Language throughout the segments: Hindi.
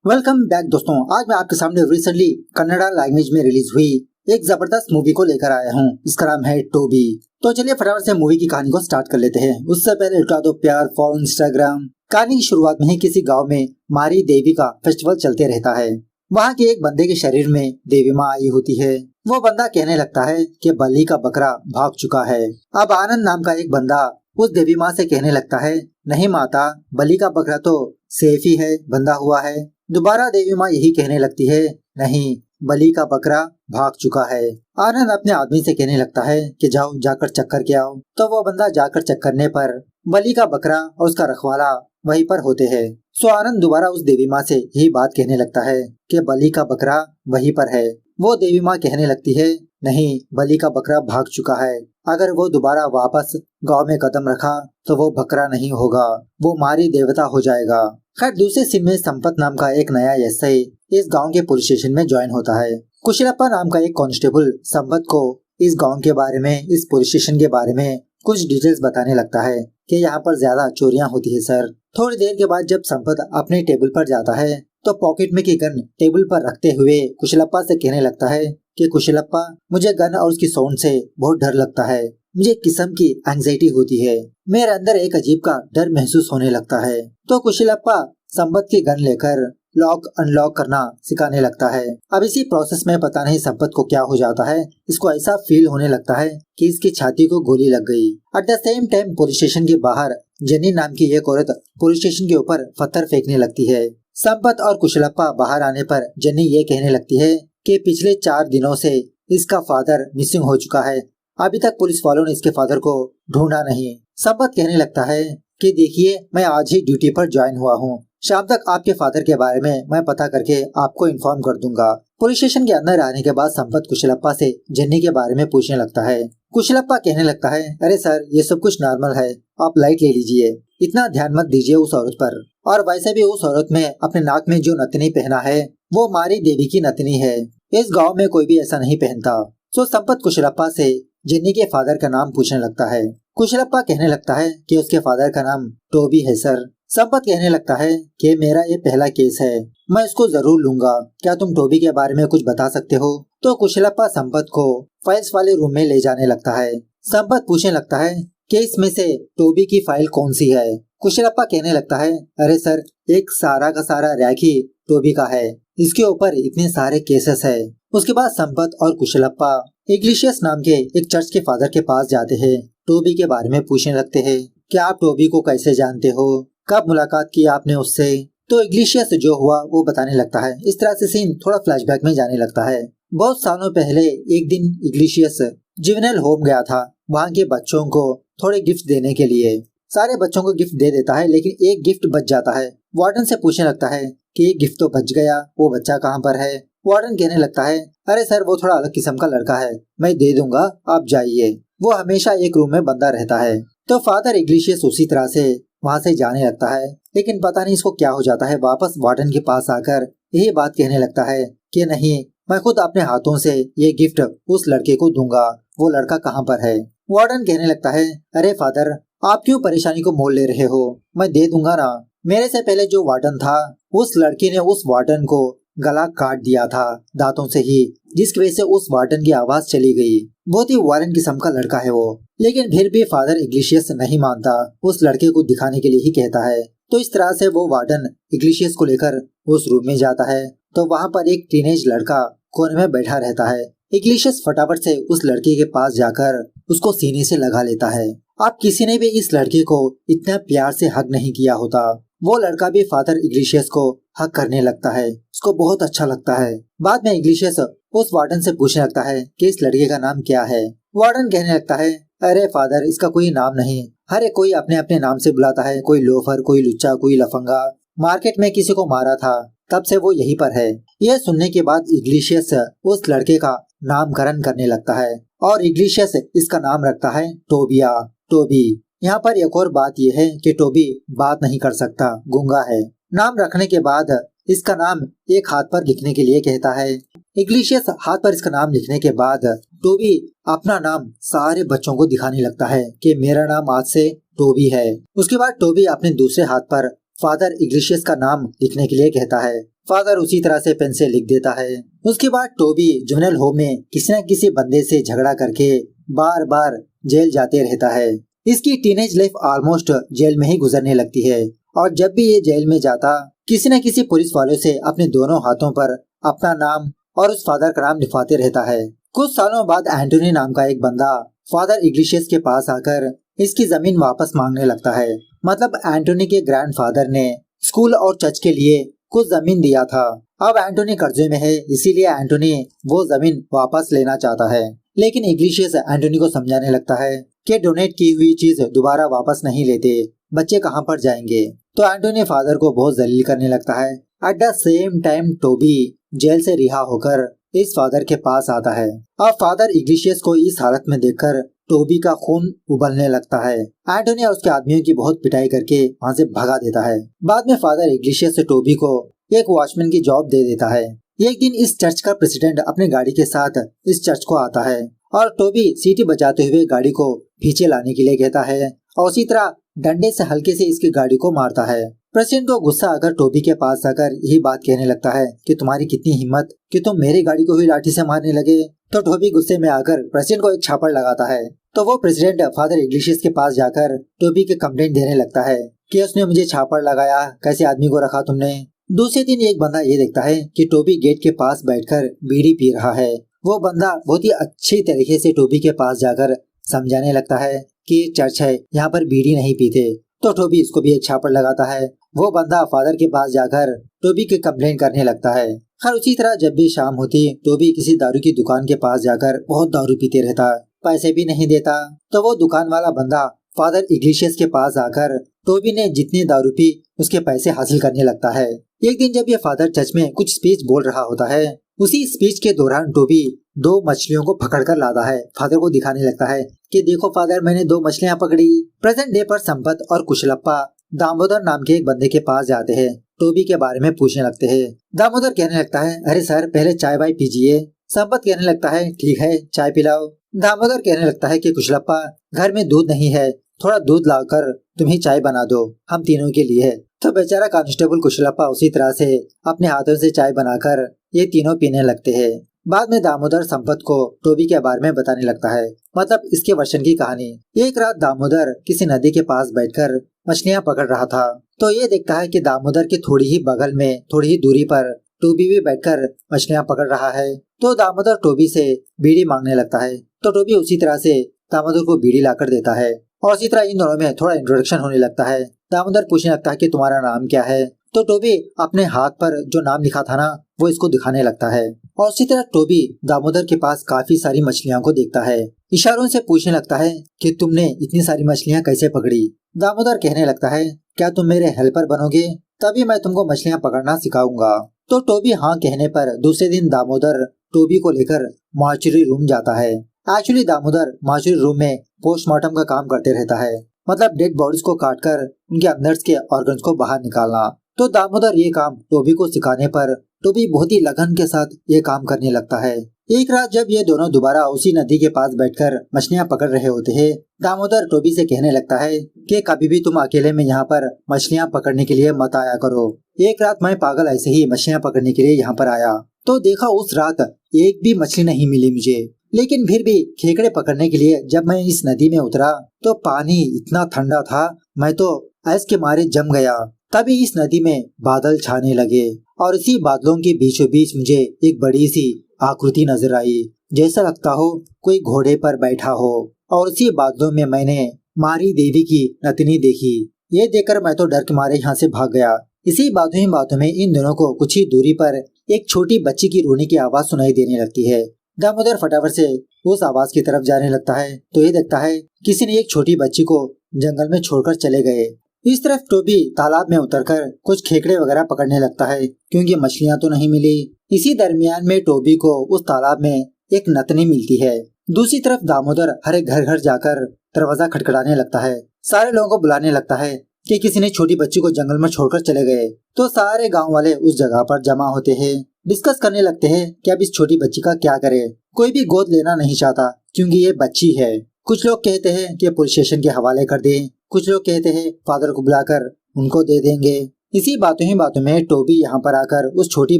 वेलकम बैक दोस्तों। आज मैं आपके सामने रिसेंटली कन्नड़ा लैंग्वेज में रिलीज हुई एक जबरदस्त मूवी को लेकर आया हूँ। इसका नाम है टोबी। तो चलिए फटाफट से मूवी की कहानी को स्टार्ट कर लेते हैं। उससे पहले उठा दो प्यार, फॉलो इंस्टाग्राम। कहानी की शुरुआत में ही किसी गाँव में मारी देवी का फेस्टिवल चलते रहता है। वहाँ के एक बंदे के शरीर में देवी माँ आई होती है। वो बंदा कहने लगता है कि बलि का बकरा भाग चुका है। अब आनंद नाम का एक बंदा उस देवी माँ से कहने लगता है, नहीं माता, बलि का बकरा तो सेफ ही है, बंधा हुआ है। दोबारा देवी माँ यही कहने लगती है, नहीं, बलि का बकरा भाग चुका है। आनंद अपने आदमी से कहने लगता है कि जाओ जाकर चेक करके आओ। तो वो बंदा जाकर चेक करने पर बलि का बकरा और उसका रखवाला वहीं पर होते हैं। सो आनंद दोबारा उस देवी माँ से यही बात कहने लगता है कि बलि का बकरा वहीं पर है। वो देवी माँ कहने लगती है, नहीं, बलि का बकरा भाग चुका है। अगर वो दोबारा वापस गांव में कदम रखा तो वो बकरा नहीं होगा, वो मारी देवता हो जाएगा। खैर दूसरे सीन में संपत नाम का एक नया एसआई इस गांव के पुलिस स्टेशन में ज्वाइन होता है। कुशलप्पा नाम का एक कांस्टेबल संपत को इस गांव के बारे में, इस पुलिस स्टेशन के बारे में कुछ डिटेल्स बताने लगता है कि यहाँ पर ज्यादा चोरियां होती है सर। थोड़ी देर के बाद जब संपत अपने टेबल पर जाता है तो पॉकेट में की गन टेबल पर रखते हुए कुशलप्पा से कहने लगता है कि कुशलप्पा, मुझे गन और उसकी साउंड से बहुत डर लगता है। मुझे एक किस्म की एंजाइटी होती है। मेरे अंदर एक अजीब का डर महसूस होने लगता है। तो कुशलप्पा संपत की गन लेकर लॉक अनलॉक करना सिखाने लगता है। अब इसी प्रोसेस में पता नहीं संपत को क्या हो जाता है। इसको ऐसा फील होने लगता है कि इसकी छाती को गोली लग गई। Eight the same time police station के बाहर जेनी नाम की एक औरत पुलिस स्टेशन के ऊपर पत्थर फेंकने लगती है। संपत और कुशलप्पा बाहर आने पर जेनी ये कहने लगती है कि पिछले 4 दिनों से इसका फादर मिसिंग हो चुका है। अभी तक पुलिस वालों ने इसके फादर को ढूंढा नहीं। संपत कहने लगता है कि देखिए, मैं आज ही ड्यूटी पर ज्वाइन हुआ हूँ। शाम तक आपके फादर के बारे में मैं पता करके आपको इन्फॉर्म कर दूंगा। पुलिस स्टेशन के अंदर आने के बाद संपत कुशलप्पा से जेनी के बारे में पूछने लगता है। कुशलप्पा कहने लगता है, अरे सर, ये सब कुछ नॉर्मल है, आप लाइट ले लीजिए, इतना ध्यान मत दीजिए उस औरत पर। और वैसे भी उस औरत में अपने नाक में जो नथनी पहना है वो मारी देवी की नथनी है। इस गाँव में कोई भी ऐसा नहीं पहनता। सो संपत कुशलप्पा से जेनी के फादर का नाम पूछने लगता है। कुशलप्पा कहने लगता है कि उसके फादर का नाम टोबी है सर। संपत कहने लगता है कि मेरा ये पहला केस है, मैं इसको जरूर लूंगा। क्या तुम टोबी के बारे में कुछ बता सकते हो? तो कुशलप्पा संपत को फाइल्स वाले रूम में ले जाने लगता है। संपत पूछने लगता है कि इसमें से टोबी की फाइल कौन सी है? कुशलप्पा कहने लगता है, अरे सर, एक सारा का सारा रैक ही टोबी का है, इसके ऊपर इतने सारे केसेस है। उसके बाद संपत और कुशलप्पा इग्लिशियस नाम के एक चर्च के फादर के पास जाते हैं। टोबी के बारे में पूछने लगते हैं कि आप टोबी को कैसे जानते हो, कब मुलाकात की आपने उससे? तो इग्लिशियस जो हुआ वो बताने लगता है। इस तरह से सीन थोड़ा फ्लैशबैक में जाने लगता है। बहुत सालों पहले एक दिन इग्लिशियस जुवेनाइल होम गया था, वहाँ के बच्चों को थोड़े गिफ्ट देने के लिए। सारे बच्चों को गिफ्ट दे देता है, लेकिन एक गिफ्ट बच जाता है। वार्डन से पूछने लगता है कि एक गिफ्ट तो बच गया, वो बच्चा कहाँ पर है? वार्डन कहने लगता है, अरे सर, वो थोड़ा अलग किस्म का लड़का है, मैं दे दूंगा, आप जाइए। वो हमेशा एक रूम में बंदा रहता है। तो फादर इग्लिशियस उसी तरह से वहाँ से जाने लगता है, लेकिन पता नहीं इसको क्या हो जाता है। वापस वार्डन के पास आकर यही बात कहने लगता है कि नहीं, मैं खुद अपने हाथों से ये गिफ्ट उस लड़के को दूंगा। वो लड़का कहाँ पर है? वार्डन कहने लगता है, अरे फादर, आप क्यों परेशानी को मोल ले रहे हो? मैं दे दूंगा ना। मेरे से पहले जो वार्डन था, उस लड़की ने उस वार्डन को गला काट दिया था दांतों से ही, जिसकी वजह से उस वार्डन की आवाज चली गई। बहुत ही वायलेंट किस्म का लड़का है वो। लेकिन फिर भी फादर इग्लिशियस नहीं मानता, उस लड़के को दिखाने के लिए ही कहता है। तो इस तरह से वो वार्डन इग्लिशियस को लेकर उस रूम में जाता है। तो वहाँ पर एक टीनेज लड़का कोने में बैठा रहता है। इग्लिशियस फटाफट से उस लड़के के पास जाकर उसको सीने से लगा लेता है। अब किसी ने भी इस लड़के को इतना प्यार से हक नहीं किया होता। वो लड़का भी फादर इग्लिशियस को हक करने लगता है, उसको बहुत अच्छा लगता है। बाद में इग्लिशियस उस वार्डन से पूछने लगता है कि इस लड़के का नाम क्या है? वार्डन कहने लगता है, अरे फादर, इसका कोई नाम नहीं, हर एक कोई अपने अपने नाम से बुलाता है, कोई लोफर, कोई लुच्चा, कोई लफंगा। मार्केट में किसी को मारा था, तब से वो यहीं पर है। यह सुनने के बाद इग्लिशियस उस लड़के का नामकरण करने लगता है और इग्लिशियस इसका नाम रखता है टोबिया, टोबी। यहाँ पर एक और बात यह है कि टोबी बात नहीं कर सकता, गूंगा है। नाम रखने के बाद इसका नाम एक हाथ पर लिखने के लिए कहता है। इग्लिशियस हाथ पर इसका नाम लिखने के बाद टोबी अपना नाम सारे बच्चों को दिखाने लगता है कि मेरा नाम आज से टोबी है। उसके बाद टोबी अपने दूसरे हाथ पर फादर इग्लिशियस का नाम लिखने के लिए कहता है। फादर उसी तरह से पेन से लिख देता है। उसके बाद टोबी जुवेनाइल होम में किसी न किसी बंदे से झगड़ा करके बार बार जेल जाते रहता है। इसकी टीनेज लाइफ ऑलमोस्ट जेल में ही गुजरने लगती है और जब भी ये जेल में जाता किसी न किसी पुलिस वालों से अपने दोनों हाथों पर अपना नाम और उस फादर का नाम लिखवाते रहता है। कुछ सालों बाद एंटोनी नाम का एक बंदा फादर इग्लेसियस के पास आकर इसकी जमीन वापस मांगने लगता है। मतलब एंटोनी के ग्रैंडफादर ने स्कूल और चर्च के लिए कुछ जमीन दिया था। अब एंटोनी कर्जे में है, इसीलिए एंटोनी वो जमीन वापस लेना चाहता है। लेकिन इग्लेसियस एंटोनी को समझाने लगता है कि डोनेट की हुई चीज दोबारा वापस नहीं लेते, बच्चे कहाँ पर जाएंगे। तो एंटोनी फादर को बहुत जलील करने लगता है। At the same time Toby jail से रिहा होकर इस फादर के पास आता है। अब फादर इग्लेसियस को इस हालत में देखकर टोबी का खून उबलने लगता है। एंटोनी और उसके आदमियों की बहुत पिटाई करके वहाँ से भगा देता है। बाद में फादर इग्लेसियस से टोबी को एक वॉचमैन की जॉब दे देता है। एक दिन इस चर्च का प्रेसिडेंट अपने गाड़ी के साथ इस चर्च को आता है और टोबी सीटी बजाते हुए गाड़ी को पीछे लाने के लिए कहता है और उसी तरह डंडे से हल्के से इसकी गाड़ी को मारता है। प्रेसिडेंट को गुस्सा आकर टोबी के पास आकर यही बात कहने लगता है कि तुम्हारी कितनी हिम्मत कि तुम मेरी गाड़ी को हुई लाठी से मारने लगे। तो टोबी गुस्से में आकर प्रेसिडेंट को एक छापड़ लगाता है। तो वो प्रेसिडेंट फादर इग्लेसियस के पास जाकर टोबी के कंप्लेंट देने लगता है कि उसने मुझे छापड़ लगाया, कैसे आदमी को रखा तुमने। दूसरे दिन एक बंदा ये देखता है कि टोबी गेट के पास बैठकर बीड़ी पी रहा है। वो बंदा बहुत ही अच्छी तरीके से टोबी के पास जाकर समझाने लगता है कि ये चर्च है, यहाँ पर बीड़ी नहीं पीते। तो टोबी इसको भी एक छापड़ लगाता है। वो बंदा फादर के पास जाकर टोबी की कंप्लेंट करने लगता है। खैर उसी तरह जब भी शाम होती टोबी किसी दारू की दुकान के पास जाकर बहुत दारू पीते रहता, पैसे भी नहीं देता। तो वो दुकान वाला बंदा फादर इग्लेसियस के पास आकर टोबी ने जितनी दारू पी उसके पैसे हासिल करने लगता है। एक दिन जब ये फादर चर्च में कुछ स्पीच बोल रहा होता है, उसी स्पीच के दौरान टोबी 2 मछलियों को पकड़कर लाता है। फादर को दिखाने लगता है कि देखो फादर, मैंने 2 मछलियाँ पकड़ी। प्रेजेंट डे पर संपत और कुशलप्पा दामोदर नाम के एक बंदे के पास जाते हैं, टोबी के बारे में पूछने लगते हैं। दामोदर कहने लगता है अरे सर, पहले चाय वाय पीजिए। संपत कहने लगता है ठीक है, चाय पिलाओ। दामोदर कहने लगता है कि कुशलप्पा, घर में दूध नहीं है, थोड़ा दूध लाकर तुम्हें चाय बना दो, हम तीनों के लिए। तो बेचारा कांस्टेबल कुशलप्पा उसी तरह से अपने हाथों से चाय बनाकर ये तीनों पीने लगते हैं। बाद में दामोदर संपत को टोबी के बारे में बताने लगता है, मतलब इसके वर्षन की कहानी। एक रात दामोदर किसी नदी के पास बैठकर मछलियाँ पकड़ रहा था। तो ये देखता है कि दामोदर के थोड़ी ही बगल में, थोड़ी ही दूरी पर टोबी भी बैठकर मछलियाँ पकड़ रहा है। तो दामोदर टोबी से बीड़ी मांगने लगता है। तो टोबी उसी तरह से दामोदर को बीड़ी लाकर देता है और इसी तरह इन दोनों में थोड़ा इंट्रोडक्शन होने लगता है। दामोदर पूछने लगता है कि तुम्हारा नाम क्या है। तो टोबी अपने हाथ पर जो नाम लिखा था ना, वो इसको दिखाने लगता है और उसी तरह टोबी दामोदर के पास काफी सारी मछलियों को देखता है। इशारों से पूछने लगता है कि तुमने इतनी सारी मछलियाँ कैसे पकड़ी। दामोदर कहने लगता है क्या तुम मेरे हेल्पर बनोगे, तभी मैं तुमको मछलियाँ पकड़ना सिखाऊंगा। तो टोबी हाँ कहने पर दूसरे दिन दामोदर टोबी को लेकर मॉर्चरी रूम जाता है। एक्चुअली दामोदर मॉर्चरी रूम में पोस्टमार्टम का काम करते रहता है, मतलब डेड बॉडीज को काटकर उनके अंदर के ऑर्गन्स को बाहर निकालना। तो दामोदर ये काम टोबी को सिखाने पर टोबी बहुत ही लगन के साथ ये काम करने लगता है। एक रात जब ये दोनों दोबारा उसी नदी के पास बैठकर मछलियाँ पकड़ रहे होते हैं, दामोदर टोबी से कहने लगता है कि कभी भी तुम अकेले में यहाँ पर मछलियाँ पकड़ने के लिए मत आया करो। एक रात मैं पागल ऐसे ही मछलियाँ पकड़ने के लिए यहाँ पर आया, तो देखा उस रात एक भी मछली नहीं मिली मुझे। लेकिन फिर भी खेकड़े पकड़ने के लिए जब मैं इस नदी में उतरा तो पानी इतना ठंडा था, मैं तो ऐस के मारे जम गया। तभी इस नदी में बादल छाने लगे और इसी बादलों के बीचों बीच मुझे एक बड़ी सी आकृति नजर आई, जैसा लगता हो कोई घोड़े पर बैठा हो। और इसी बादलों में मैंने मारी देवी की नतनी देखी। ये देखकर मैं तो डर के मारे यहाँ से भाग गया। इसी बातों में इन दोनों को कुछ ही दूरी पर एक छोटी बच्ची की रोने की आवाज सुनाई देने लगती है। दामोदर फटाफट से उस आवाज की तरफ जाने लगता है तो ये देखता है किसी ने एक छोटी बच्ची को जंगल में छोड़कर चले गए। इस तरफ टोबी तालाब में उतरकर कुछ खेकड़े वगैरह पकड़ने लगता है क्योंकि मछलियाँ तो नहीं मिली। इसी दरमियान में टोबी को उस तालाब में एक नतनी मिलती है। दूसरी तरफ दामोदर हर एक घर घर जाकर दरवाजा खटखटाने लगता है, सारे लोगों को बुलाने लगता है कि किसी ने छोटी बच्ची को जंगल में छोड़कर चले गए। तो सारे गाँव वाले उस जगह पर जमा होते हैं, डिस्कस करने लगते हैं कि अब इस छोटी बच्ची का क्या करे। कोई भी गोद लेना नहीं चाहता क्योंकि ये बच्ची है। कुछ लोग कहते हैं कि पुलिस स्टेशन के हवाले कर दें, कुछ लोग कहते हैं फादर को बुलाकर उनको दे देंगे। इसी बातों ही बातों में टोबी यहाँ पर आकर उस छोटी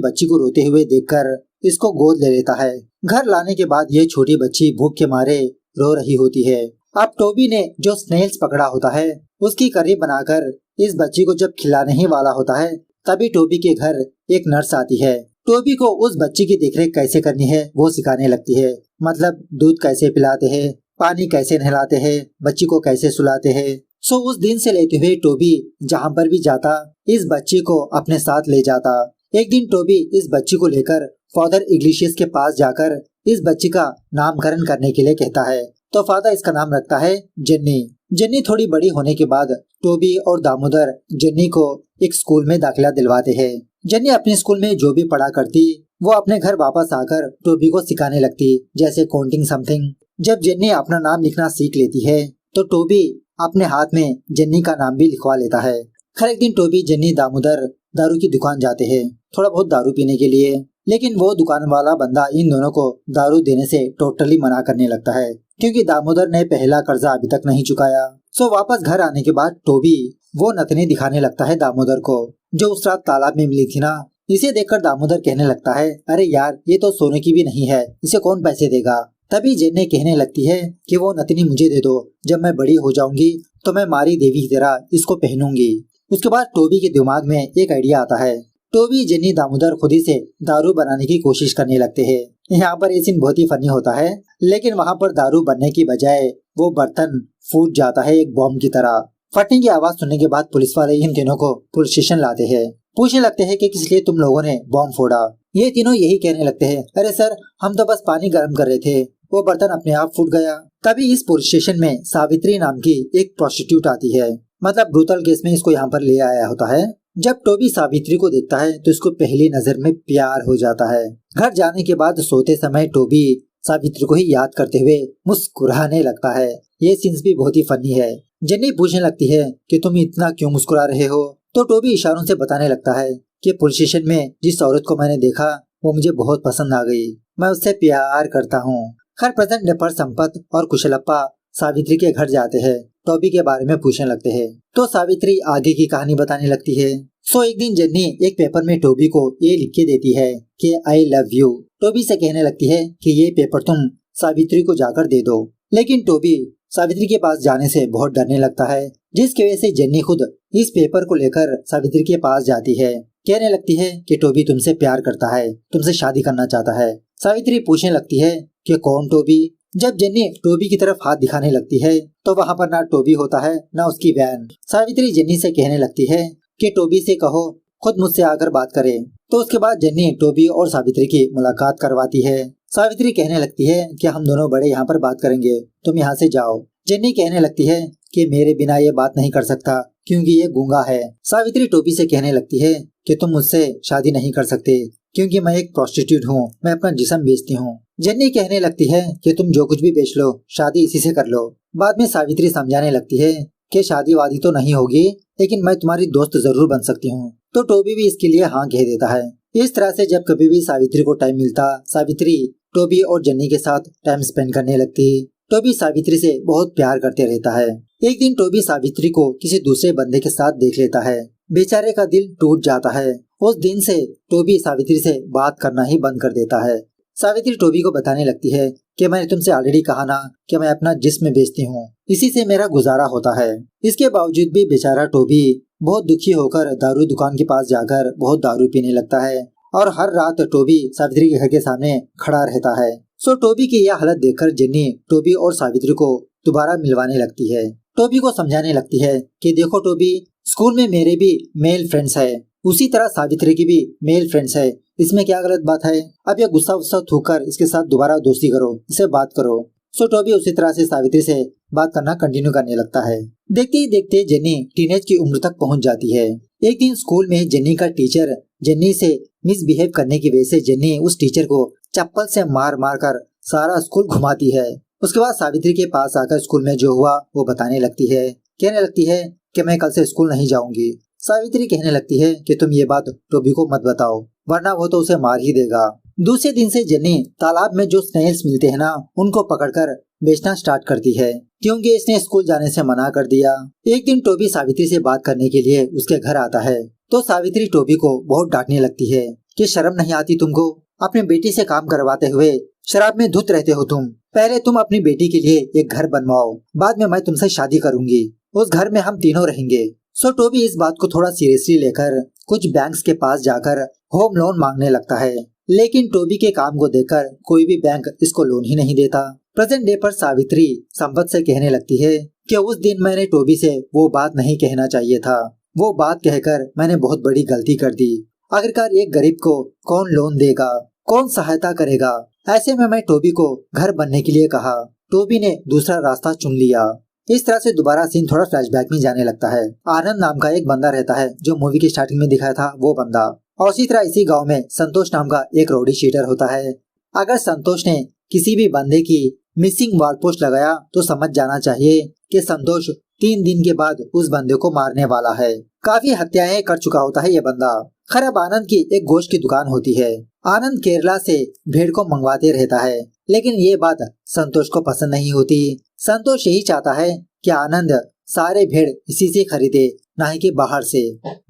बच्ची को रोते हुए देखकर इसको गोद ले लेता है। घर लाने के बाद ये छोटी बच्ची भूख के मारे रो रही होती है। अब टोबी ने जो स्नेल्स पकड़ा होता है उसकी करी बनाकर इस बच्ची को जब खिलाने ही वाला होता है, तभी टोबी के घर एक नर्स आती है। टोबी को उस बच्ची की देखरेख कैसे करनी है वो सिखाने लगती है। मतलब दूध कैसे पिलाते हैं, पानी कैसे नहलाते हैं, बच्ची को कैसे सुलाते हैं। सो उस दिन से लेते हुए टोबी जहाँ पर भी जाता इस बच्ची को अपने साथ ले जाता। एक दिन टोबी इस बच्ची को लेकर फादर इग्लिशियस के पास जाकर इस बच्ची का नामकरण करने के लिए कहता है। तो फादर इसका नाम रखता है जेन्नी। जेन्नी थोड़ी बड़ी होने के बाद टोबी और दामोदर जेन्नी को एक स्कूल में दाखिला दिलवाते हैं। जेन्नी अपने स्कूल में जो भी पढ़ा करती वो अपने घर वापस आकर टोबी को सिखाने लगती, जैसे काउंटिंग समथिंग। जब जेन्नी अपना नाम लिखना सीख लेती है तो टोबी अपने हाथ में जेन्नी का नाम भी लिखवा लेता है। हर एक दिन टोबी, जेन्नी, दामोदर दारू की दुकान जाते हैं थोड़ा बहुत दारू पीने के लिए, लेकिन वो दुकान वाला बंदा इन दोनों को दारू देने से टोटली मना करने लगता है क्योंकि दामोदर ने पहला कर्जा अभी तक नहीं चुकाया। सो वापस घर आने के बाद टोबी वो नतनी दिखाने लगता है दामोदर को जो उस रात तालाब में मिली थी ना। इसे देखकर दामोदर कहने लगता है, अरे यार ये तो सोने की भी नहीं है, इसे कौन पैसे देगा। तभी जेन्नी कहने लगती है कि वो नतनी मुझे दे दो, जब मैं बड़ी हो जाऊंगी तो मैं मारी देवी की तरह इसको पहनूंगी। उसके बाद टोबी के दिमाग में एक आइडिया आता है। टोबी, जेन्नी, दामोदर खुद ही से दारू बनाने की कोशिश करने लगते हैं। यहाँ पर ये सीन बहुत ही फनी होता है, लेकिन वहाँ पर दारू बनने की बजाय वो बर्तन फूट जाता है एक बॉम्ब की तरह। फटने की आवाज सुनने के बाद पुलिस वाले इन तीनों को पुलिस स्टेशन लाते हैं। पूछने लगते हैं कि किस लिए तुम लोगों ने बॉम्ब फोड़ा। ये तीनों यही कहने लगते हैं, अरे सर हम तो बस पानी गर्म कर रहे थे, वो बर्तन अपने आप फूट गया। तभी इस पुलिस स्टेशन में सावित्री नाम की एक प्रोस्टिट्यूट आती है। मतलब ब्रूटल केस में इसको यहाँ पर ले आया होता है। जब टोबी सावित्री को देखता है तो इसको पहली नजर में प्यार हो जाता है। घर जाने के बाद सोते समय टोबी सावित्री को ही याद करते हुए मुस्कुराने लगता है। ये सीन्स भी बहुत ही फनी है। जेन्नी पूछने लगती है कि तुम इतना क्यों मुस्कुरा रहे हो, तो टोबी इशारों से बताने लगता है कि पुलिस स्टेशन में जिस औरत को मैंने देखा वो मुझे बहुत पसंद आ गई, मैं उससे प्यार करता हूँ। हर प्रेजेंट नेपर, संपत और कुशलप्पा सावित्री के घर जाते हैं, टोबी के बारे में पूछने लगते हैं। तो सावित्री आगे की कहानी बताने लगती है। सो एक दिन जेन्नी एक पेपर में टोबी को ये लिख के देती है कि आई लव यू। टोबी से कहने लगती है कि ये पेपर तुम सावित्री को जाकर दे दो, लेकिन टोबी सावित्री के पास जाने से बहुत डरने लगता है, जिसकी वजह से जेन्नी खुद इस पेपर को लेकर सावित्री के पास जाती है। कहने लगती है कि टोबी तुमसे प्यार करता है, तुमसे शादी करना चाहता है। सावित्री पूछने लगती है कि कौन टोबी। जब जेन्नी टोबी की तरफ हाथ दिखाने लगती है तो वहाँ पर ना टोबी होता है ना उसकी वैन। सावित्री जेन्नी से कहने लगती है कि टोबी से कहो खुद मुझसे आकर बात करे। तो उसके बाद जेन्नी टोबी और सावित्री की मुलाकात करवाती है। सावित्री कहने लगती है कि हम दोनों बड़े यहाँ पर बात करेंगे, तुम यहाँ से जाओ। जेन्नी कहने लगती है कि मेरे बिना ये बात नहीं कर सकता क्योंकि ये गूंगा है। सावित्री टोबी से कहने लगती है कि तुम मुझसे शादी नहीं कर सकते क्योंकि मैं एक प्रोस्टिट्यूट हूँ, मैं अपना जिस्म बेचती हूँ। जेन्नी कहने लगती है कि तुम जो कुछ भी बेच लो, शादी इसी से कर लो। बाद में सावित्री समझाने लगती है कि शादी वादी तो नहीं होगी, लेकिन मैं तुम्हारी दोस्त जरूर बन सकती हूँ। तो टोबी भी इसके लिए हाँ कह देता है। इस तरह से जब कभी भी सावित्री को टाइम मिलता, सावित्री टोबी और जेन्नी के साथ टाइम स्पेंड करने लगती। टोबी सावित्री से बहुत प्यार करते रहता है। एक दिन टोबी सावित्री को किसी दूसरे बंदे के साथ देख लेता है। बेचारे का दिल टूट जाता है। उस दिन से टोबी सावित्री से बात करना ही बंद कर देता है। सावित्री टोबी को बताने लगती है कि मैंने तुमसे ऑलरेडी कहा ना कि मैं अपना जिस्म बेचती हूँ, इसी से मेरा गुजारा होता है। इसके बावजूद भी बेचारा टोबी बहुत दुखी होकर दारू दुकान के पास जाकर बहुत दारू पीने लगता है और हर रात टोबी सावित्री के घर के सामने खड़ा रहता है। सो टोबी की यह हालत देखकर जेन्नी टोबी और सावित्री को दोबारा मिलवाने लगती है। टोबी को समझाने लगती है कि देखो टोबी, स्कूल में मेरे भी मेल फ्रेंड्स है, उसी तरह सावित्री की भी मेल फ्रेंड्स है, इसमें क्या गलत बात है। अब यह गुस्सा वुस्सा थूककर इसके साथ दोबारा दोस्ती करो, इससे बात करो। सो टोबी उसी तरह से सावित्री से बात करना कंटिन्यू करने लगता है। देखते ही देखते जेन्नी टीनेज की उम्र तक पहुंच जाती है। एक दिन स्कूल में जेन्नी का टीचर जेन्नी से मिसबिहेव करने की वजह से जेन्नी उस टीचर को चप्पल से मार मार कर सारा स्कूल घुमाती है। उसके बाद सावित्री के पास आकर स्कूल में जो हुआ वो बताने लगती है। कहने लगती है कि मैं कल से स्कूल नहीं जाऊंगी। सावित्री कहने लगती है कि तुम ये बात टोबी को मत बताओ, वरना वो तो उसे मार ही देगा। दूसरे दिन से जेन्नी तालाब में जो स्नेल्स मिलते हैं ना, उनको पकड़कर बेचना स्टार्ट करती है। क्योंकि इसने स्कूल जाने से मना कर दिया। एक दिन टोबी सावित्री से बात करने के लिए उसके घर आता है तो सावित्री टोबी को बहुत डांटने लगती है कि शर्म नहीं आती तुमको, अपनी बेटी से काम करवाते हुए शराब में धुत रहते हो तुम। पहले तुम अपनी बेटी के लिए एक घर बनवाओ, बाद में मैं तुमसे शादी करूंगी, उस घर में हम तीनों रहेंगे। सो टोबी इस बात को थोड़ा सीरियसली लेकर कुछ बैंक्स के पास जाकर होम लोन मांगने लगता है, लेकिन टोबी के काम को देखकर कोई भी बैंक इसको लोन ही नहीं देता। प्रेजेंट डे पर सावित्री संपत से कहने लगती है कि उस दिन मैंने टोबी से वो बात नहीं कहना चाहिए था, वो बात कहकर मैंने बहुत बड़ी गलती कर दी। आखिरकार एक गरीब को कौन लोन देगा, कौन सहायता करेगा। ऐसे में मैं टोबी को घर बनने के लिए कहा, टोबी ने दूसरा रास्ता चुन लिया। इस तरह से दोबारा सीन थोड़ा फ्लैशबैक में जाने लगता है। आनंद नाम का एक बंदा रहता है जो मूवी की स्टार्टिंग में दिखाया था वो बंदा, और इसी तरह इसी गांव में संतोष नाम का एक रोडी शीटर होता है। अगर संतोष ने किसी भी बंदे की मिसिंग वॉल पोस्ट लगाया तो समझ जाना चाहिए कि संतोष 3 दिन के बाद उस बंदे को मारने वाला है। काफी हत्याएं कर चुका होता है ये बंदा। खैर अब आनंद की एक गोश्त की दुकान होती है। आनंद केरला से भेड़ को मंगवाते रहता है, लेकिन ये बात संतोष को पसंद नहीं होती। संतोष यही चाहता है कि आनंद सारे भेड़ इसी से खरीदे, ना ही कि बाहर से।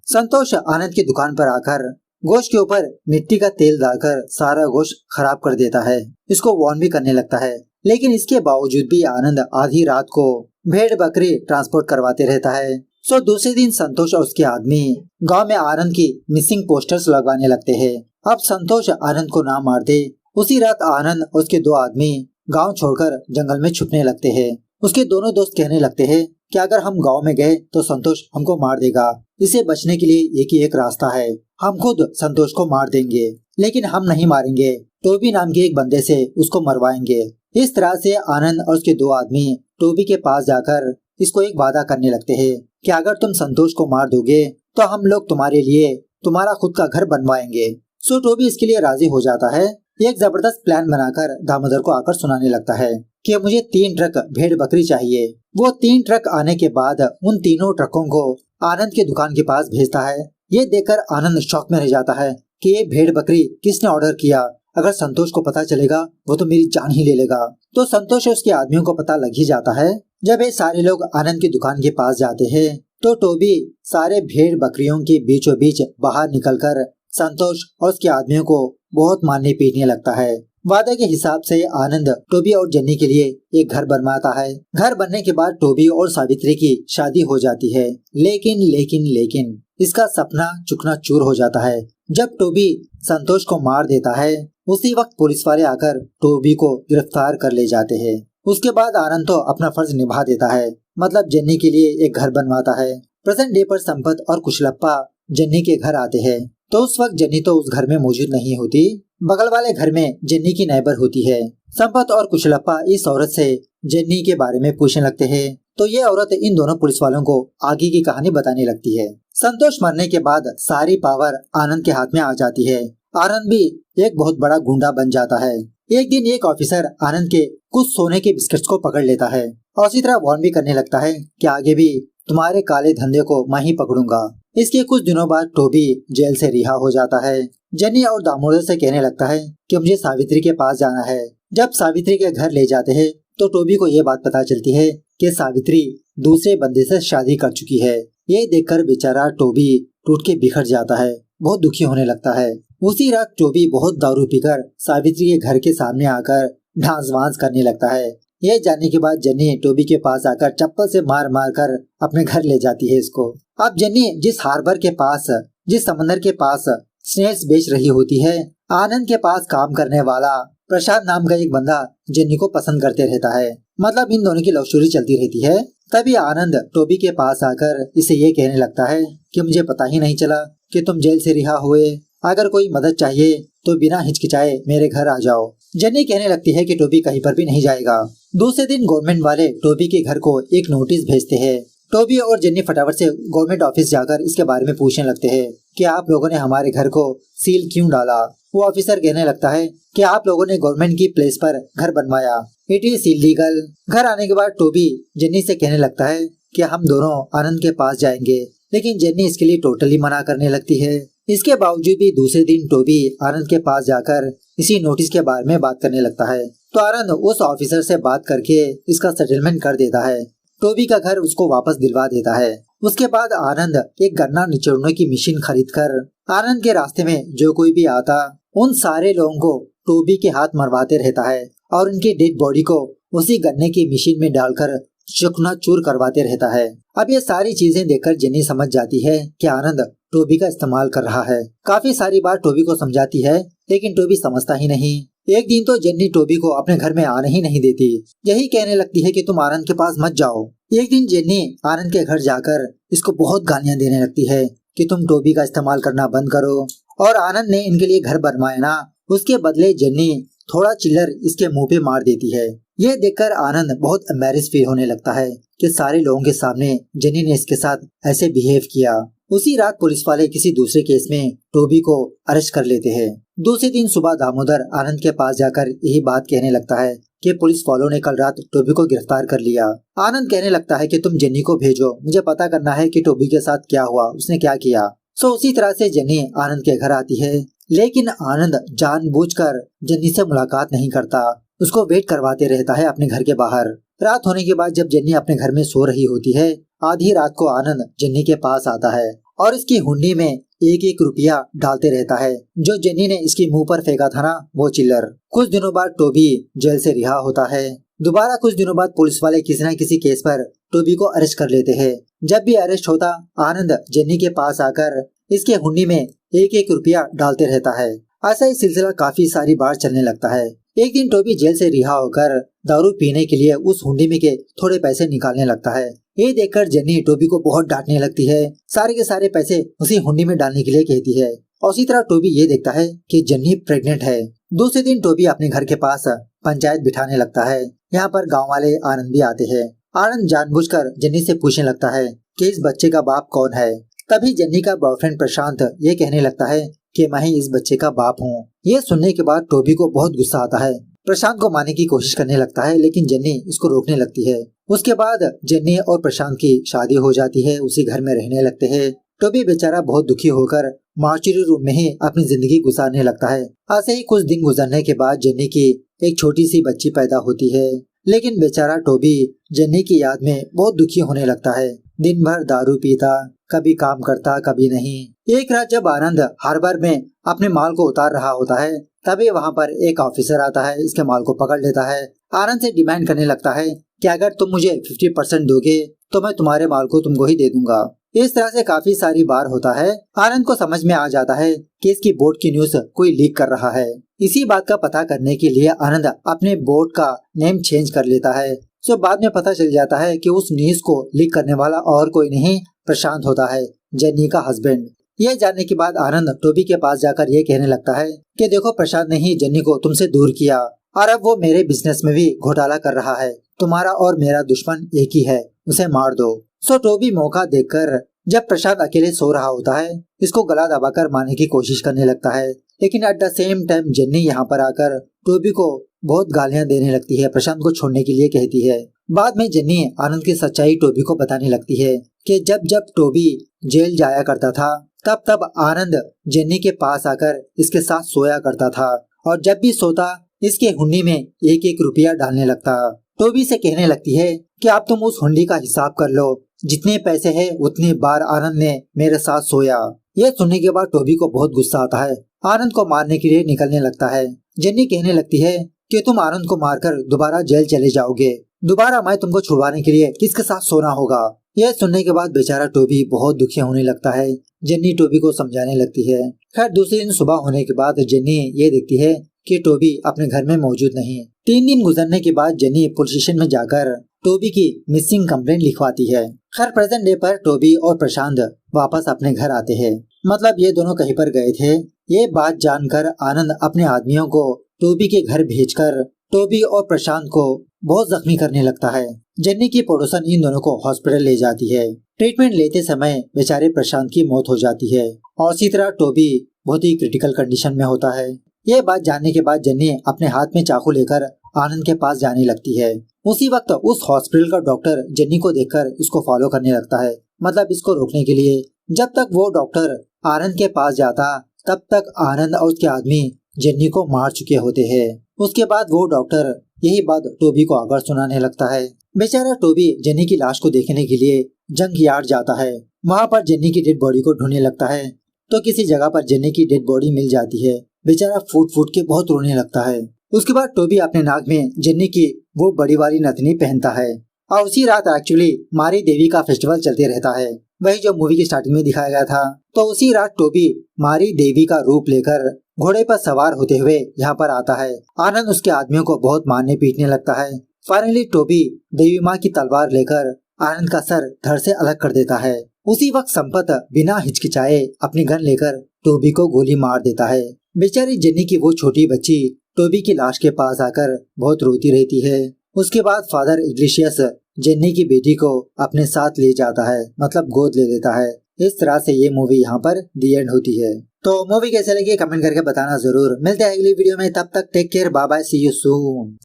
संतोष आनंद की दुकान पर आकर गोश्त के ऊपर मिट्टी का तेल डालकर सारा गोश्त खराब कर देता है। इसको वार्न भी करने लगता है, लेकिन इसके बावजूद भी आनंद आधी रात को भेड़ बकरी ट्रांसपोर्ट करवाते रहता है। सो दूसरे दिन संतोष और उसके आदमी गांव में आनंद की मिसिंग पोस्टर्स लगवाने लगते हैं। अब संतोष आनंद को ना मार दे, उसी रात आनंद और उसके 2 आदमी गांव छोड़कर जंगल में छुपने लगते हैं। उसके दोनों दोस्त कहने लगते हैं कि अगर हम गांव में गए तो संतोष हमको मार देगा, इसे बचने के लिए एक ही एक रास्ता है, हम खुद संतोष को मार देंगे, लेकिन हम नहीं मारेंगे, टोबी नाम के एक बंदे से उसको मरवाएंगे। इस तरह से आनंद और उसके 2 आदमी टोबी के पास जाकर इसको एक वादा करने लगते हैं कि अगर तुम संतोष को मार दोगे तो हम लोग तुम्हारे लिए तुम्हारा खुद का घर बनवाएंगे। सो टोबी इसके लिए राजी हो जाता है। एक जबरदस्त प्लान बनाकर दामोदर को आकर सुनाने लगता है कि मुझे 3 ट्रक भेड़ बकरी चाहिए। वो 3 ट्रक आने के बाद उन तीनों ट्रकों को आनंद की दुकान के पास भेजता है। ये देखकर आनंद शॉक में रह जाता है कि ये भेड़ बकरी किसने ऑर्डर किया, अगर संतोष को पता चलेगा वो तो मेरी जान ही ले लेगा। तो संतोष और उसके आदमियों को पता लग ही जाता है। जब ये सारे लोग आनंद की दुकान के पास जाते हैं तो टोबी सारे भेड़ बकरियों के बीचों बीच बाहर निकलकर संतोष और उसके आदमियों को बहुत मारने पीटने लगता है। वादे के हिसाब से आनंद टोबी और जन्नी के लिए एक घर बनवाता है। घर बनने के बाद टोबी और सावित्री की शादी हो जाती है, लेकिन इसका सपना चुकना चूर हो जाता है। जब टोबी संतोष को मार देता है उसी वक्त पुलिस वाले आकर टोबी को गिरफ्तार कर ले जाते हैं। उसके बाद आनंद तो अपना फर्ज निभा देता है, मतलब जन्नी के लिए एक घर बनवाता है। प्रेजेंट डे पर संपत और कुशलप्पा जन्नी के घर आते हैं तो उस वक्त जन्नी तो उस घर में मौजूद नहीं होती। बगल वाले घर में जन्नी की नेबर होती है। संपत और कुशलप्पा इस औरत से जन्नी के बारे में पूछने लगते हैं तो ये औरत इन दोनों पुलिस वालों को आगे की कहानी बताने लगती है। संतोष मरने के बाद सारी पावर आनंद के हाथ में आ जाती है। आनंद भी एक बहुत बड़ा गुंडा बन जाता है। एक दिन एक ऑफिसर आनंद के कुछ सोने के बिस्किट्स को पकड़ लेता है और इसी तरह वार्न भी करने लगता है कि आगे भी तुम्हारे काले धंधे को मैं ही पकड़ूंगा। इसके कुछ दिनों बाद टोबी जेल से रिहा हो जाता है। जन्नी और दामोदर से कहने लगता है कि मुझे सावित्री के पास जाना है। जब सावित्री के घर ले जाते हैं तो टोबी को ये बात पता चलती है कि सावित्री दूसरे बंदे से शादी कर चुकी है। ये देखकर बेचारा टोबी टूट के बिखर जाता है, बहुत दुखी होने लगता है। उसी रात टोबी बहुत दारू पीकर सावित्री के घर के सामने आकर ढांस वांस करने लगता है। ये जानने के बाद जन्नी टोबी के पास आकर चप्पल से मार मार कर अपने घर ले जाती है इसको। अब जन्नी जिस हार्बर के पास, जिस समंदर के पास स्नेक्स बेच रही होती है, आनंद के पास काम करने वाला प्रशांत नाम का एक बंदा जन्नी को पसंद करते रहता है। मतलब इन दोनों की लव स्टोरी चलती रहती है। तभी आनंद टोबी के पास आकर इसे ये कहने लगता है कि मुझे पता ही नहीं चला कि तुम जेल से रिहा हुए, अगर कोई मदद चाहिए तो बिना हिचकिचाए मेरे घर आ जाओ। जन्नी कहने लगती है कि टोबी कहीं पर भी नहीं जाएगा। दूसरे दिन गवर्नमेंट वाले टोबी के घर को एक नोटिस भेजते हैं। टोबी और जन्नी फटाफट से गवर्नमेंट ऑफिस जाकर इसके बारे में पूछने लगते हैं कि आप लोगों ने हमारे घर को सील क्यों डाला। वो ऑफिसर कहने लगता है कि आप लोगों ने गवर्नमेंट की प्लेस पर घर बनवाया, इट इज इलीगल। घर आने के बाद टोबी जन्नी से कहने लगता है कि हम दोनों आनंद के पास जाएंगे, लेकिन जन्नी इसके लिए टोटली मना करने लगती है। इसके बावजूद भी दूसरे दिन टोबी आनंद के पास जाकर इसी नोटिस के बारे में बात करने लगता है तो आनंद उस ऑफिसर से बात करके इसका सेटलमेंट कर देता है। टोबी का घर उसको वापस दिलवा देता है। उसके बाद आनंद एक गन्ना निचोड़ने की मशीन खरीदकर आनंद के रास्ते में जो कोई भी आता उन सारे लोगों को टोबी के हाथ मरवाते रहता है और उनकी डेड बॉडी को उसी गन्ने की मशीन में डालकर चकनाचूर करवाते रहता है। अब ये सारी चीजें देखकर जेनी समझ जाती है कि आनंद टोबी का इस्तेमाल कर रहा है। काफी सारी बार टोबी को समझाती है लेकिन टोबी समझता ही नहीं। एक दिन तो जेनी टोबी को अपने घर में आने ही नहीं देती। यही कहने लगती है कि तुम आनंद के पास मत जाओ। एक दिन जेनी आनंद के घर जाकर इसको बहुत गालियां देने लगती है कि तुम टोबी का इस्तेमाल करना बंद करो और आनंद ने इनके लिए घर बनवाया ना, उसके बदले जेनी थोड़ा चिल्लर इसके मुंह पे मार देती है। ये देखकर आनंद बहुत एम्बैरेस फील होने लगता है कि सारे लोगों के सामने जेनी ने इसके साथ ऐसे बिहेव किया। उसी रात पुलिस वाले किसी दूसरे केस में टोबी को अरेस्ट कर लेते हैं। दूसरे दिन सुबह दामोदर आनंद के पास जाकर यही बात कहने लगता है कि पुलिस वालों ने कल रात टोबी को गिरफ्तार कर लिया। आनंद कहने लगता है कि तुम जेनी को भेजो, मुझे पता करना है कि टोबी के साथ क्या हुआ, उसने क्या किया। उसी तरह से जेनी आनंद के घर आती है लेकिन आनंद जानबूझकर जेनी से मुलाकात नहीं करता, उसको वेट करवाते रहता है अपने घर के बाहर। रात होने के बाद जब जेनी अपने घर में सो रही होती है, आधी रात को आनंद जेनी के पास आता है और इसकी हुंडी में एक एक रुपया डालते रहता है जो जेनी ने इसके मुंह पर फेंका था ना, वो चिल्लर। कुछ दिनों बाद टोबी जेल से रिहा होता है। दोबारा कुछ दिनों बाद पुलिस वाले किसी न किसी केस पर टोबी को अरेस्ट कर लेते हैं। जब भी अरेस्ट होता आनंद जेनी के पास आकर इसके हुंडी में एक एक रुपया डालते रहता है। ऐसा ही सिलसिला काफी सारी बार चलने लगता है। एक दिन टोबी जेल से रिहा होकर दारू पीने के लिए उस हुंडी में के थोड़े पैसे निकालने लगता है। ये देखकर जेनी टोबी को बहुत डांटने लगती है, सारे के सारे पैसे उसी हुंडी में डालने के लिए कहती है। और उसी तरह टोबी ये देखता है कि जेनी प्रेग्नेंट है। दूसरे दिन टोबी अपने घर के पास पंचायत बिठाने लगता है। यहाँ पर गाँव वाले आनंद भी आते हैं। आनंद जानबूझकर जेनी से पूछने लगता है कि इस बच्चे का बाप कौन है। तभी जेनी का बॉयफ्रेंड प्रशांत ये कहने लगता है कि मैं ही इस बच्चे का बाप हूँ। ये सुनने के बाद टोबी को बहुत गुस्सा आता है, प्रशांत को मारने की कोशिश करने लगता है लेकिन जेनी इसको रोकने लगती है। उसके बाद जेनी और प्रशांत की शादी हो जाती है, उसी घर में रहने लगते हैं। टोबी बेचारा बहुत दुखी होकर मार्चरी रूम में ही अपनी जिंदगी गुजारने लगता है। ऐसे ही कुछ दिन गुजरने के बाद जेनी की एक छोटी सी बच्ची पैदा होती है लेकिन बेचारा टोबी जेनी की याद में बहुत दुखी होने लगता है। दिन भर दारू पीता, कभी काम करता कभी नहीं। एक रात जब आनंद हार्बर में अपने माल को उतार रहा होता है तभी वहाँ पर एक ऑफिसर आता है, इसके माल को पकड़ लेता है। आनंद से डिमांड करने लगता है कि अगर तुम मुझे 50% दोगे तो मैं तुम्हारे माल को तुमको ही दे दूंगा। इस तरह से काफी सारी बार होता है। आनंद को समझ में आ जाता है कि इसकी बोट की न्यूज कोई लीक कर रहा है। इसी बात का पता करने के लिए आनंद अपने बोट का नेम चेंज कर लेता है। बाद में पता चल जाता है कि उस न्यूज को लीक करने वाला और कोई नहीं प्रशांत होता है, जेनी का हस्बैंड। ये जानने के बाद आनंद टोबी के पास जाकर ये कहने लगता है कि देखो प्रशांत ने ही जेनी को तुमसे दूर किया और अब वो मेरे बिजनेस में भी घोटाला कर रहा है। तुम्हारा और मेरा दुश्मन एक ही है, उसे मार दो। टोबी मौका देखकर जब प्रशांत अकेले सो रहा होता है इसको गला दबाकर मारने की कोशिश करने लगता है लेकिन eight the same time jenny यहाँ पर आकर टोबी को बहुत गालियां देने लगती है, प्रशांत को छोड़ने के लिए कहती है। बाद में जेनी आनंद की सच्चाई टोबी को बताने लगती है कि जब जब टोबी जेल जाया करता था तब तब आनंद जेनी के पास आकर इसके साथ सोया करता था और जब भी सोता इसके हुंडी में एक एक रुपया डालने लगता। टोबी से कहने लगती है कि आप तुम उस हुंडी का हिसाब कर लो, जितने पैसे है उतने बार आनंद ने मेरे साथ सोया। यह सुनने के बाद टोबी को बहुत गुस्सा आता है, आनंद को मारने के लिए निकलने लगता है। जेनी कहने लगती है कि तुम आनंद को मारकर दोबारा जेल चले जाओगे, दोबारा मैं तुमको छुड़वाने के लिए किसके साथ सोना होगा। यह सुनने के बाद बेचारा टोबी बहुत दुखी होने लगता है। जेनी टोबी को समझाने लगती है। खैर दूसरे दिन सुबह होने के बाद जेनी ये देखती है कि टोबी अपने घर में मौजूद नहीं। 3 दिन गुजरने के बाद जेनी पुलिस स्टेशन में जाकर टोबी की मिसिंग कंप्लेंट लिखवाती है। खैर प्रेजेंट डे पर टोबी और प्रशांत वापस अपने घर आते हैं, मतलब ये दोनों कहीं पर गए थे। ये बात जानकर आनंद अपने आदमियों को टोबी के घर भेजकर टोबी और प्रशांत को बहुत जख्मी करने लगता है। जेनी की पड़ोसन इन दोनों को हॉस्पिटल ले जाती है। ट्रीटमेंट लेते समय बेचारे प्रशांत की मौत हो जाती है और इसी तरह टोबी बहुत ही क्रिटिकल कंडीशन में होता है। ये बात जानने के बाद जेनी अपने हाथ में चाकू लेकर आनंद के पास जाने लगती है। उसी वक्त उस हॉस्पिटल का डॉक्टर जेनी को देखकर इसको फॉलो करने लगता है, मतलब इसको रोकने के लिए। जब तक वो डॉक्टर आनंद के पास जाता तब तक आनंद और उसके आदमी जेनी को मार चुके होते हैं। उसके बाद वो डॉक्टर यही बात टोबी को आकर सुनाने लगता है। बेचारा टोबी जेनी की लाश को देखने के लिए जंक यार्ड जाता है। वहाँ पर जेनी की डेड बॉडी को ढूंढने लगता है तो किसी जगह पर जेनी की डेड बॉडी मिल जाती है। बेचारा फूट फूट के बहुत रोने लगता है। उसके बाद टोबी अपने नाक में जेनी की वो बड़ी वाली नथनी पहनता है और उसी रात एक्चुअली मारी देवी का फेस्टिवल चलते रहता है, वही जो मूवी की स्टार्टिंग में दिखाया गया था। तो उसी रात टोबी मारी देवी का रूप लेकर घोड़े पर सवार होते हुए यहाँ पर आता है। आनंद उसके आदमियों को बहुत मारने पीटने लगता है। फाइनली टोबी देवी माँ की तलवार लेकर आनंद का सर धड़ से अलग कर देता है। उसी वक्त संपत बिना हिचकिचाए अपनी गन लेकर टोबी को गोली मार देता है। बेचारी जेनी की वो छोटी बच्ची टोबी की लाश के पास आकर बहुत रोती रहती है। उसके बाद फादर इग्लेशियस जेनी की बेटी को अपने साथ ले जाता है, मतलब गोद ले लेता है। इस तरह से ये मूवी यहाँ पर दी एंड होती है। तो मूवी कैसे लगी कमेंट करके बताना जरूर। मिलते हैं अगली वीडियो में, तब तक take care, bye bye, see you soon.